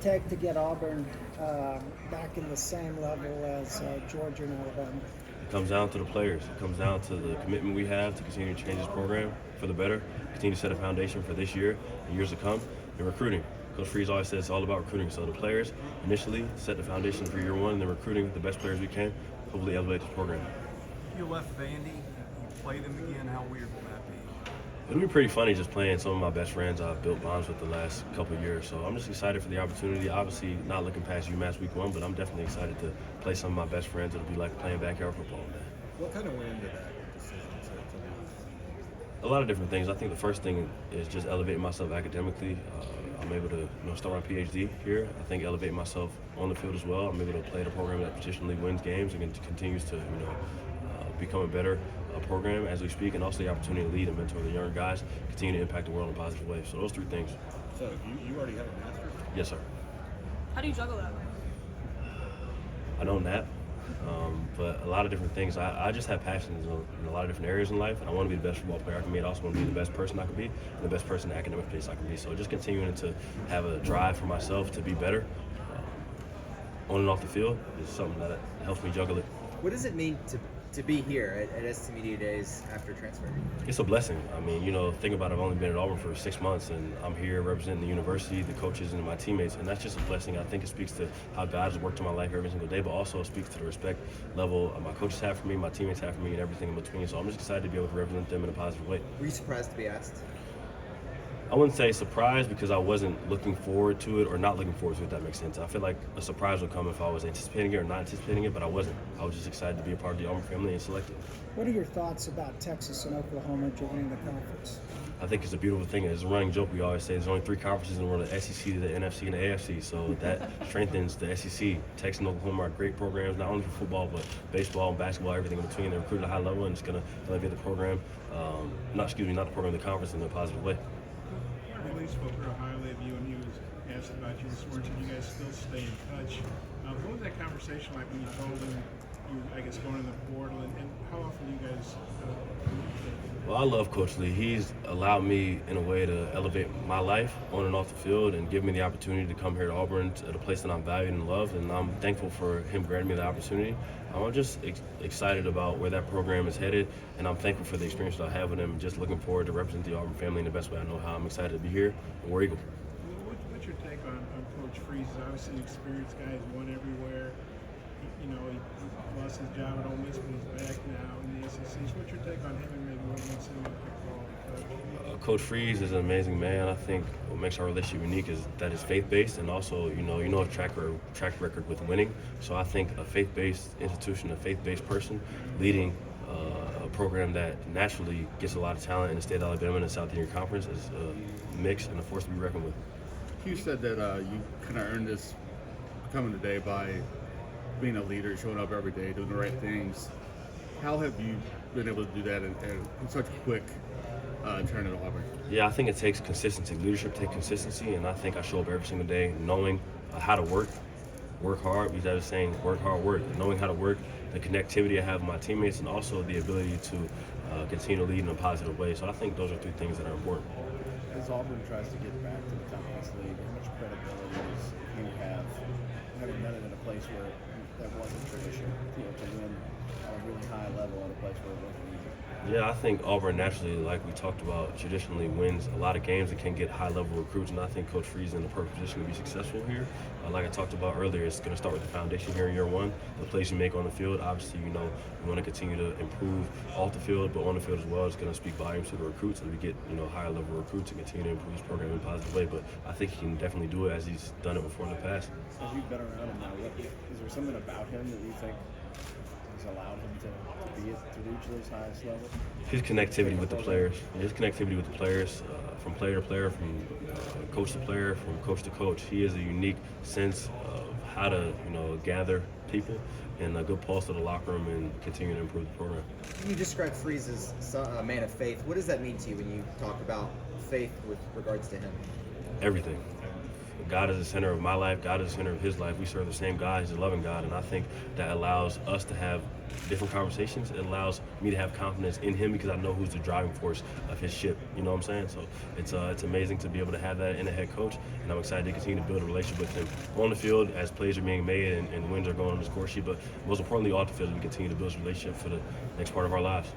Take to get Auburn back in the same level as Georgia and Alabama? It comes down to the players. It comes down to the commitment we have to continue to change this program for the better, continue to set a foundation for this year and years to come, and recruiting. Coach Freeze always says it's all about recruiting. So the players initially set the foundation for year one, and then recruiting the best players we can, hopefully elevate this program. You left Vandy, you play them again, how weird will that be? It'll be pretty funny just playing some of my best friends I've built bonds with the last couple of years. So I'm just excited for the opportunity. Obviously, not looking past UMass week one, but I'm definitely excited to play some of my best friends. It'll be like playing backyard football, man. What kind of went into that decision to leave? A lot of different things. I think the first thing is just elevating myself academically. I'm able to start my PhD here. I think elevating myself on the field as well. I'm able to play at a program that traditionally wins games and continues to become a better program as we speak, and also the opportunity to lead and mentor the younger guys, continue to impact the world in a positive way. So those three things. So you already have a master's? Yes, sir. How do you juggle that? I don't nap, but a lot of different things. I just have passions in a lot of different areas in life, and I want to be the best football player I can be. I also want to be the best person I can be, and the best person in the academic place I can be. So just continuing to have a drive for myself to be better on and off the field is something that helps me juggle it. What does it mean to be here at ST Media Days after transfer? It's a blessing. I mean, think about it, I've only been at Auburn for 6 months, and I'm here representing the university, the coaches, and my teammates, and that's just a blessing. I think it speaks to how God has worked in my life every single day, but also it speaks to the respect level my coaches have for me, my teammates have for me, and everything in between. So I'm just excited to be able to represent them in a positive way. Were you surprised to be asked? I wouldn't say surprised because I wasn't looking forward to it or not looking forward to it, if that makes sense. I feel like a surprise would come if I was anticipating it or not anticipating it, but I wasn't. I was just excited to be a part of the Auburn family and selected. What are your thoughts about Texas and Oklahoma joining the conference? I think it's a beautiful thing. It's a running joke we always say. There's only 3 conferences in the world: the SEC, the NFC, and the AFC. So that strengthens the SEC. Texas and Oklahoma are great programs, not only for football, but baseball and basketball, everything in between. They're recruited at a high level, and it's going to elevate the program, not the program, the conference in a positive way. Billy spoke real highly of you, and he was asked about you this morning. You guys still stay in touch. What was that conversation like when you told him you, I guess, going in the portal, and how often do you guys Well, I love Coach Lee. He's allowed me, in a way, to elevate my life on and off the field and give me the opportunity to come here to Auburn, at a place that I'm valued and loved, and I'm thankful for him granting me the opportunity. I'm just excited about where that program is headed, and I'm thankful for the experience that I have with him, and just looking forward to represent the Auburn family in the best way I know how. I'm excited to be here, and War Eagle. What's your take on Coach Freeze? He's obviously an experienced guy. He's won everywhere. He lost his job at Ole Miss, but he's back now in the SEC. So what's your take on him and maybe what makes him a quality coach? Coach Freeze is an amazing man. I think what makes our relationship unique is that it's faith-based, and also, a track record with winning. So I think a faith-based institution, a faith-based person leading a program that naturally gets a lot of talent in the state of Alabama and the Southeastern Conference is a mix and a force to be reckoned with. Hugh said that you kind of earned this coming today by being a leader, showing up every day, doing the right things. How have you been able to do that in such a quick turn at Auburn? Yeah, I think it takes consistency. Leadership takes consistency, and I think I show up every single day knowing how to work hard. Because I was saying, work hard, work. Knowing how to work, the connectivity I have with my teammates, and also the ability to continue to lead in a positive way. So I think those are 3 things that are important. As Auburn tries to get back to the Conference League, how much credibility does you have having done it in a place where that wasn't tradition, to win at a really high level at a place where it wasn't easy? Yeah, I think Auburn naturally, like we talked about, traditionally wins a lot of games and can get high-level recruits, and I think Coach Freeze is in the perfect position to be successful here. Like I talked about earlier, it's going to start with the foundation here in year one, the plays you make on the field. Obviously, we want to continue to improve off the field, but on the field as well. It's going to speak volumes to the recruits, and we get higher-level recruits and continue to improve this program in a positive way. But I think he can definitely do it as he's done it before in the past. As you've been around him now, is there something about him that you think has allowed him to reach those highest levels? His connectivity with the players. From player to player, from coach to player, from coach to coach. He has a unique sense of how to, gather people and a good pulse to the locker room and continue to improve the program. You described Freeze as a man of faith. What does that mean to you when you talk about faith with regards to him? Everything. God is the center of my life. God is the center of his life. We serve the same God. He's a loving God. And I think that allows us to have different conversations. It allows me to have confidence in him because I know who's the driving force of his ship. You know what I'm saying? So it's amazing to be able to have that in a head coach. And I'm excited to continue to build a relationship with him on the field as plays are being made and wins are going on the score sheet. But most importantly, off the field, we continue to build a relationship for the next part of our lives.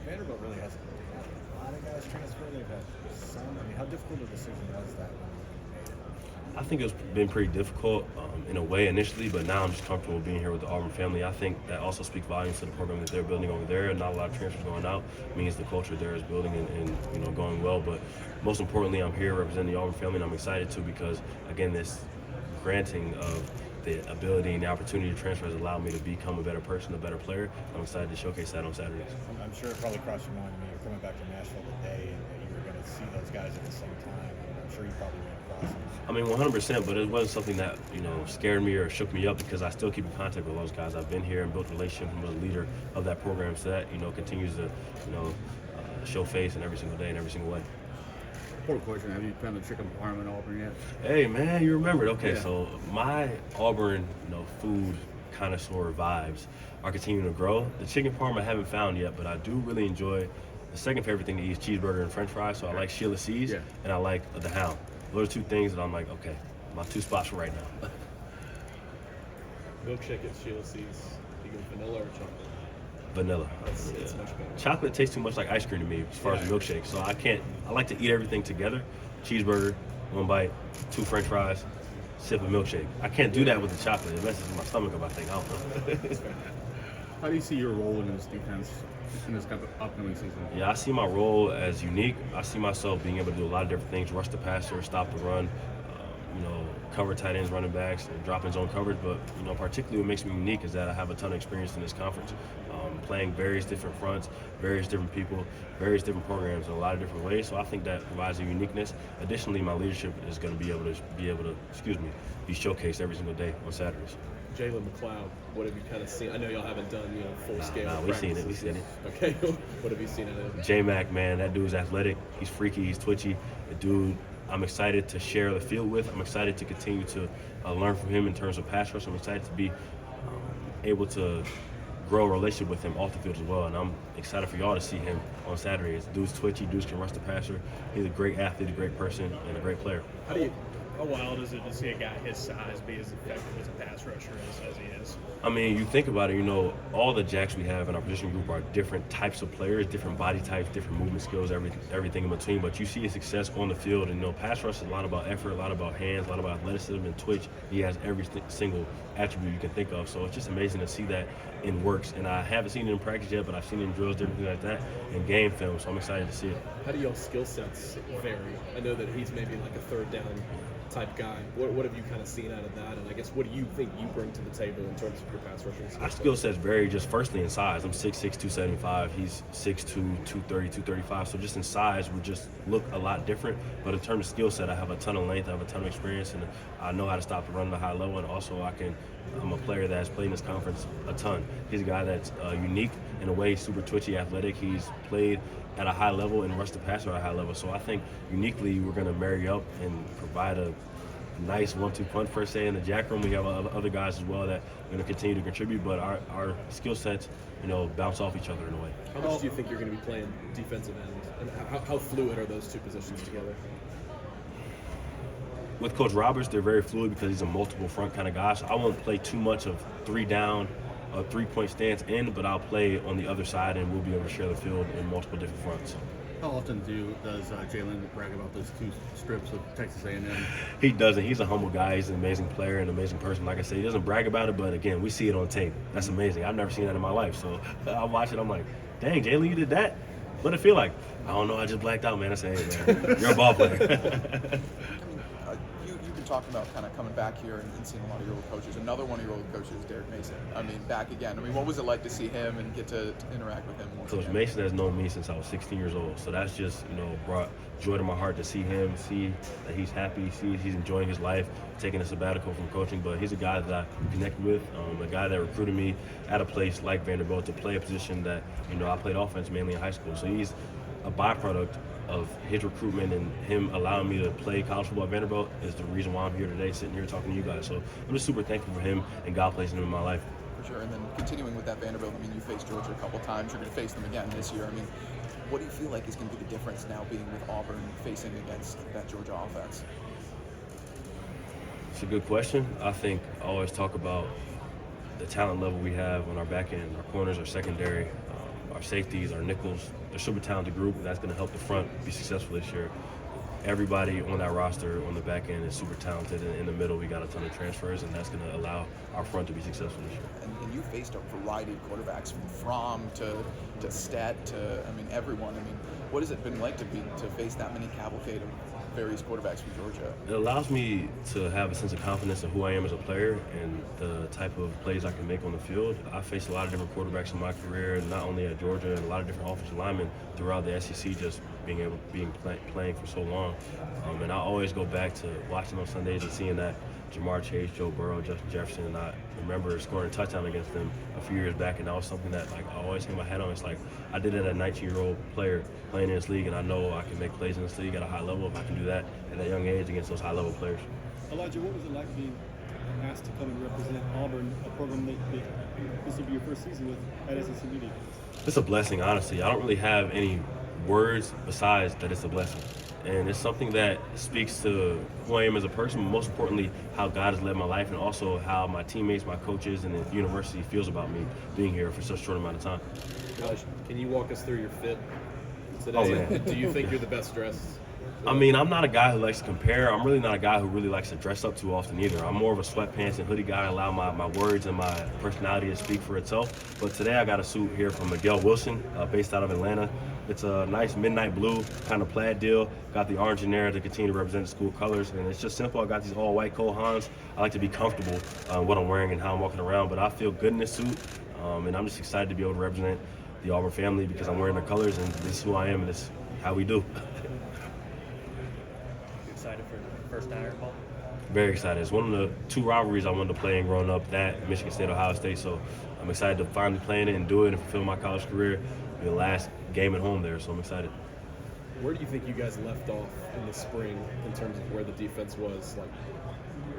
Vanderbilt really hasn't had a lot of guys transfer. They've had some. I mean, how difficult a decision was that when you made it? I think it's been pretty difficult in a way initially, but now I'm just comfortable being here with the Auburn family. I think that also speaks volumes to the program that they're building over there. Not a lot of transfers going out means the culture there is building and going well. But most importantly, I'm here representing the Auburn family, and I'm excited too because, again, this granting of the ability and the opportunity to transfer has allowed me to become a better person, a better player. I'm excited to showcase that on Saturdays. I'm sure it probably crossed your mind when you were coming back to Nashville today and that you were going to see those guys at the same time. I'm sure you probably ran across them. I mean, 100%, but it wasn't something that, scared me or shook me up because I still keep in contact with those guys. I've been here and built relationships and was a leader of that program, so that, continues to, show face in every single day and every single way. Important question: have you found the chicken parm in Auburn yet? Hey, man, you remembered. Okay, Yeah. so my Auburn, food connoisseur vibes are continuing to grow. The chicken parm I haven't found yet, but I do really enjoy. The second favorite thing to eat is cheeseburger and French fries. So I like Sheila C's and I like the Hound. Those are two things that I'm like, okay, my two spots for right now. Milkshake at Sheila C's. You go vanilla or chocolate? Vanilla. It's much better. Chocolate tastes too much like ice cream to me as far as milkshake. So I like to eat everything together. Cheeseburger, one bite, two French fries, sip of milkshake. I can't do that with the chocolate. It messes my stomach up, I think. I don't know. How do you see your role in this defense in this upcoming season? Yeah, I see my role as unique. I see myself being able to do a lot of different things: rush the passer, stop the run, cover tight ends, running backs, and drop in zone coverage. But particularly what makes me unique is that I have a ton of experience in this conference, playing various different fronts, various different people, various different programs in a lot of different ways. So I think that provides a uniqueness. Additionally, my leadership is going to be able to be showcased every single day on Saturdays. Jalen McLeod, what have you kind of seen? I know y'all haven't done full scale. Nah, we've seen it. We've seen it. Okay, what have you seen out of him? J-Mac, man, that dude's athletic. He's freaky. He's twitchy. The dude I'm excited to share the field with. I'm excited to continue to learn from him in terms of pass rush. I'm excited to be able to grow a relationship with him off the field as well. And I'm excited for y'all to see him on Saturdays. Dude's twitchy. Dudes can rush the passer. He's a great athlete, a great person, and a great player. How wild is it to see a guy his size be as effective as a pass rusher as he is? I mean, you think about it, all the jacks we have in our position group are different types of players, different body types, different movement skills, everything in between. But you see his success on the field, and pass rush is a lot about effort, a lot about hands, a lot about athleticism and twitch. He has every single attribute you can think of. So it's just amazing to see that in works. And I haven't seen it in practice yet, but I've seen it in drills, different things like that, in game film. So I'm excited to see it. How do y'all skill sets vary? I know that he's maybe like a third down type guy. What have you kind of seen out of that? And I guess what do you think you bring to the table in terms of your pass rushing skill Our skill sets vary just firstly in size. I'm 6'6", 275. He's 6'2", 230, 235. So just in size, we just look a lot different. But in terms of skill set, I have a ton of length, I have a ton of experience, and I know how to stop the run at a high level. And also I'm a player that has played in this conference a ton. He's a guy that's unique in a way, super twitchy, athletic. He's played at a high level and rushed the passer at a high level. So I think uniquely we're going to marry up and provide a nice 1-2 punch per se in the jack room. We have other guys as well that are going to continue to contribute, but our skill sets, bounce off each other in a way. How much do you think you're going to be playing defensive end, and how fluid are those two positions together? With Coach Roberts, they're very fluid because he's a multiple front kind of guy. So I won't play too much of 3 down, a 3-point stance in, but I'll play on the other side, and we'll be able to share the field in multiple different fronts. How often does Jalen brag about those 2 strips of Texas A&M? He doesn't. He's a humble guy. He's an amazing player and an amazing person. Like I said, he doesn't brag about it, but again, we see it on tape. That's amazing. I've never seen that in my life. So I watch it. I'm like, dang, Jalen, you did that? What'd it feel like? I don't know. I just blacked out, man. I say, hey, man, you're a ball player. You've been talking about kind of coming back here and seeing a lot of your old coaches. Another one of your old coaches is Derek Mason. I mean, back again. I mean, what was it like to see him and get to interact with him once Coach again? Mason has known me since I was 16 years old. So that's just, brought joy to my heart to see him, see that he's happy, see he's enjoying his life, taking a sabbatical from coaching. But he's a guy that I connected with, a guy that recruited me at a place like Vanderbilt to play a position that, I played offense mainly in high school. So he's a byproduct of his recruitment and him allowing me to play college football at Vanderbilt is the reason why I'm here today, sitting here talking to you guys. So I'm just super thankful for him and God placing him in my life. For sure. And then continuing with that Vanderbilt, I mean, you faced Georgia a couple times. You're going to face them again this year. I mean, what do you feel like is going to be the difference now being with Auburn facing against that Georgia offense? It's a good question. I think I always talk about the talent level we have on our back end, our corners, our secondary, our safeties, our nickels. They're a super talented group, and that's going to help the front be successful this year. Everybody on that roster on the back end is super talented, and in the middle we got a ton of transfers, and that's going to allow our front to be successful this year. And you faced a variety of quarterbacks, from Fromm to Stet to, I mean, everyone. I mean, what has it been like to face that many cavalcade of various quarterbacks from Georgia? It allows me to have a sense of confidence in who I am as a player and the type of plays I can make on the field. I faced a lot of different quarterbacks in my career, not only at Georgia, and a lot of different offensive linemen throughout the SEC, just playing for so long. And I always go back to watching on Sundays and seeing that Jamar Chase, Joe Burrow, Justin Jefferson, and I remember scoring a touchdown against them a few years back, and that was something that I always hang my hat on. It's like I did it as a 19-year-old player playing in this league, and I know I can make plays in this league at a high level if I can do that at that young age against those high-level players. Elijah, what was it like being asked to come and represent Auburn, a program that this will be your first season with at SEC Media Days? It's a blessing, honestly. I don't really have any words besides that it's a blessing. And it's something that speaks to who I am as a person, but most importantly, how God has led my life, and also how my teammates, my coaches, and the university feels about me being here for such a short amount of time. Elijah, can you walk us through your fit today? Oh, man. Do you think you're the best dressed? I mean, I'm not a guy who likes to compare. I'm really not a guy who really likes to dress up too often either. I'm more of a sweatpants and hoodie guy. I allow my words and my personality to speak for itself. But today I got a suit here from Miguel Wilson, based out of Atlanta. It's a nice midnight blue kind of plaid deal. Got the orange in there to continue to represent the school colors. And it's just simple. I got these all white Cole Haans. I like to be comfortable what I'm wearing and how I'm walking around. But I feel good in this suit. And I'm just excited to be able to represent the Auburn family because I'm wearing the colors, and this is who I am, and this is how we do. Excited for the first Iron Bowl? Very excited. It's one of the two rivalries I wanted to play in growing up, that Michigan State, Ohio State. So I'm excited to finally play in it and do it and fulfill my college career. The last game at home there, so I'm excited. Where do you think you guys left off in the spring in terms of where the defense was, like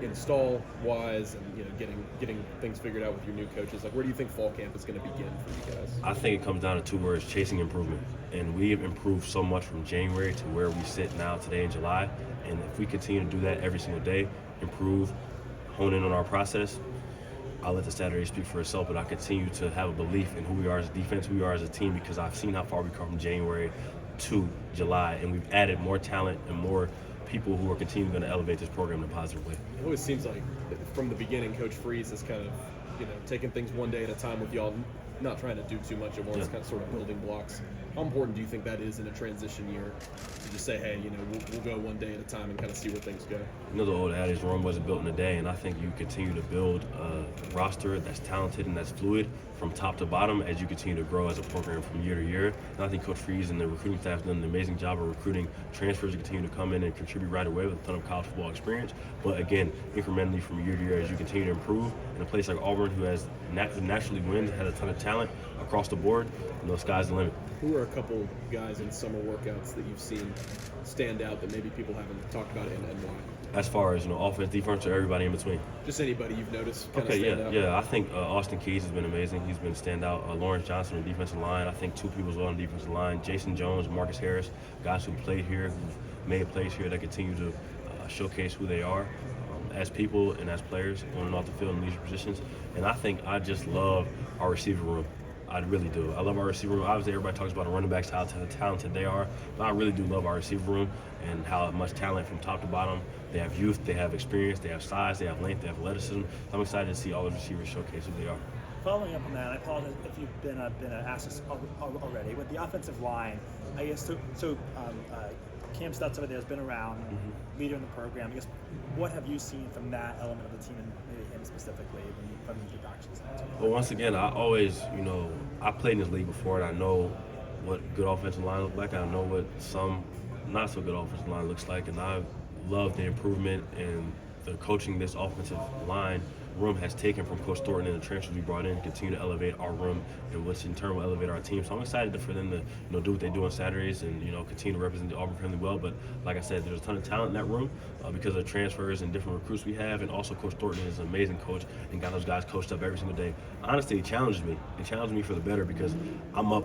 install-wise, and getting things figured out with your new coaches? Like, where do you think fall camp is going to begin for you guys? I think it comes down to two words: chasing improvement. And we've improved so much from January to where we sit now today in July. And if we continue to do that every single day, improve, hone in on our process, I'll let the Saturday speak for itself, but I continue to have a belief in who we are as a defense, who we are as a team, because I've seen how far we come from January to July, and we've added more talent and more people who are continuing to elevate this program in a positive way. It always seems like from the beginning, Coach Freeze has kind of, taking things one day at a time with y'all, not trying to do too much at once, Yeah. kind of sort of building blocks. How important do you think that is in a transition year to just say, hey, we'll go one day at a time and kind of see where things go? The old adage, Rome wasn't built in a day, and I think you continue to build a roster that's talented and that's fluid from top to bottom as you continue to grow as a program from year to year. And I think Coach Freeze and the recruiting staff have done an amazing job of recruiting transfers to continue to come in and contribute right away with a ton of college football experience. But again, incrementally from year to year as you continue to improve. In a place like Auburn, who has naturally wins, has a ton of talent across the board, sky's the limit. Who are a couple guys in summer workouts that you've seen stand out that maybe people haven't talked about and why? As far as offense, defense, or everybody in between? Just anybody you've noticed kind of Okay, stand out? yeah. I think Austin Keys has been amazing. He's been standout. Lawrence Johnson on the defensive line. I think two people as well on the defensive line. Jason Jones, Marcus Harris, guys who played here, who've made plays here that continue to showcase who they are as people and as players on and off the field in leadership positions. And I think I just love our receiver room. I really do. I love our receiver room. Obviously, everybody talks about the running backs, how talented they are, but I really do love our receiver room and how much talent from top to bottom. They have youth, they have experience, they have size, they have length, they have athleticism. I'm excited to see all the receivers showcase who they are. Following up on that, I apologize if you've been asked this already. With the offensive line, I guess Cam Stutz over there has been around, leader in the program. I guess what have you seen from that element of the team, and maybe him specifically, from the introductions? Well, once again, I always, I played in this league before, and I know what good offensive line look like. I know what some not so good offensive line looks like, and I love the improvement and the coaching this offensive line room has taken from Coach Thornton and the transfers we brought in to continue to elevate our room, and which in turn will elevate our team. So I'm excited for them to do what they do on Saturdays and continue to represent the Auburn family well. But like I said, there's a ton of talent in that room because of transfers and different recruits we have, and also Coach Thornton is an amazing coach and got those guys coached up every single day. Honestly, it challenges me. It challenged me for the better because I'm up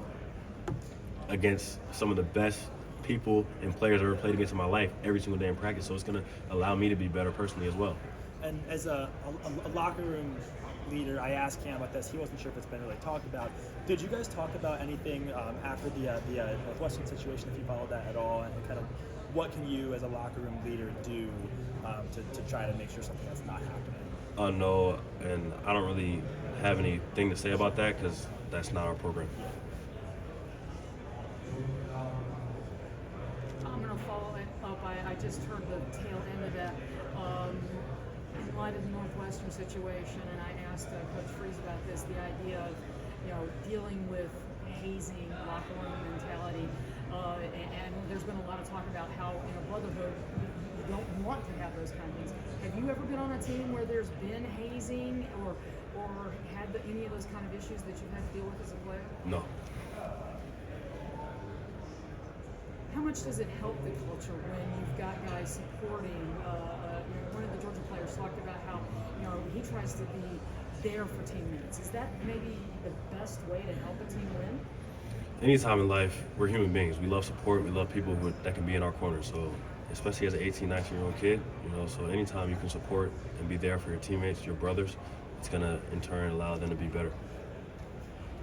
against some of the best people and players I've ever played against in my life every single day in practice. So it's going to allow me to be better personally as well. And as a locker room leader, I asked Cam about this. He wasn't sure if it's been really talked about. Did you guys talk about anything after the Northwestern situation, if you followed that at all, and kind of what can you as a locker room leader do to try to make sure something that's not happening? No, and I don't really have anything to say about that because that's not our program. I'm going to follow it up. I just heard the tail end of that. In light of the Northwestern situation, and I asked Coach Freeze about this, the idea of dealing with hazing, locker room mentality, and there's been a lot of talk about how brotherhood, you don't want to have those kind of things. Have you ever been on a team where there's been hazing or had any of those kind of issues that you've had to deal with as a player? No. How much does it help the culture when you've got guys supporting? One of the Georgia players talked about how he tries to be there for teammates. Is that maybe the best way to help a team win? Anytime in life, we're human beings. We love support. We love people that can be in our corner. So, especially as an 18, 19-year-old kid, so anytime you can support and be there for your teammates, your brothers, it's gonna in turn allow them to be better.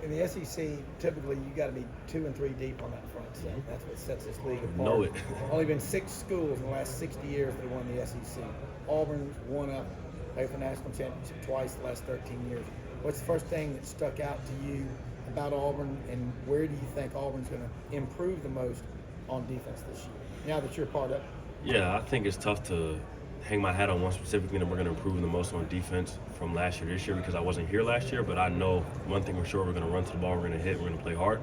In the SEC, typically you got to be 2 and 3 deep on that front set. That's what sets this league apart. Know it. Only been 6 schools in the last 60 years that have won the SEC. Auburn's won up, played for the national championship twice the last 13 years. What's the first thing that stuck out to you about Auburn, and where do you think Auburn's going to improve the most on defense this year, now that you're part of it? Yeah, I think it's tough to hang my hat on one specifically that we're going to improve the most on defense from last year to this year because I wasn't here last year, but I know one thing for sure, we're going to run to the ball, we're going to hit, we're going to play hard.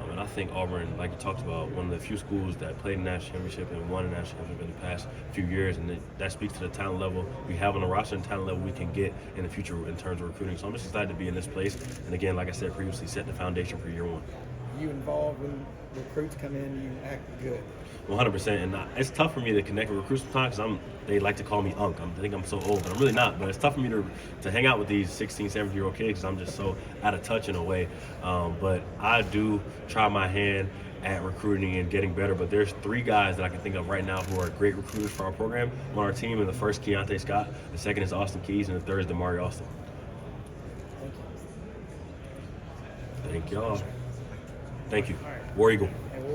And I think Auburn, like you talked about, one of the few schools that played a national championship and won a national championship in the past few years, and that speaks to the talent level we have on the roster and talent level we can get in the future in terms of recruiting. So I'm just excited to be in this place, and again, like I said previously, set the foundation for year one. You involved when recruits come in, you act good. 100%, and it's tough for me to connect with recruits sometimes because they like to call me Unc. I think I'm so old, but I'm really not. But it's tough for me to hang out with these 16, 17-year-old kids because I'm just so out of touch in a way. But I do try my hand at recruiting and getting better. But there's 3 guys that I can think of right now who are great recruiters for our program on our team. And the first, Keontae Scott. The second is Austin Keys, and the third is Damari Austin. Thank y'all. Thank you. War Eagle.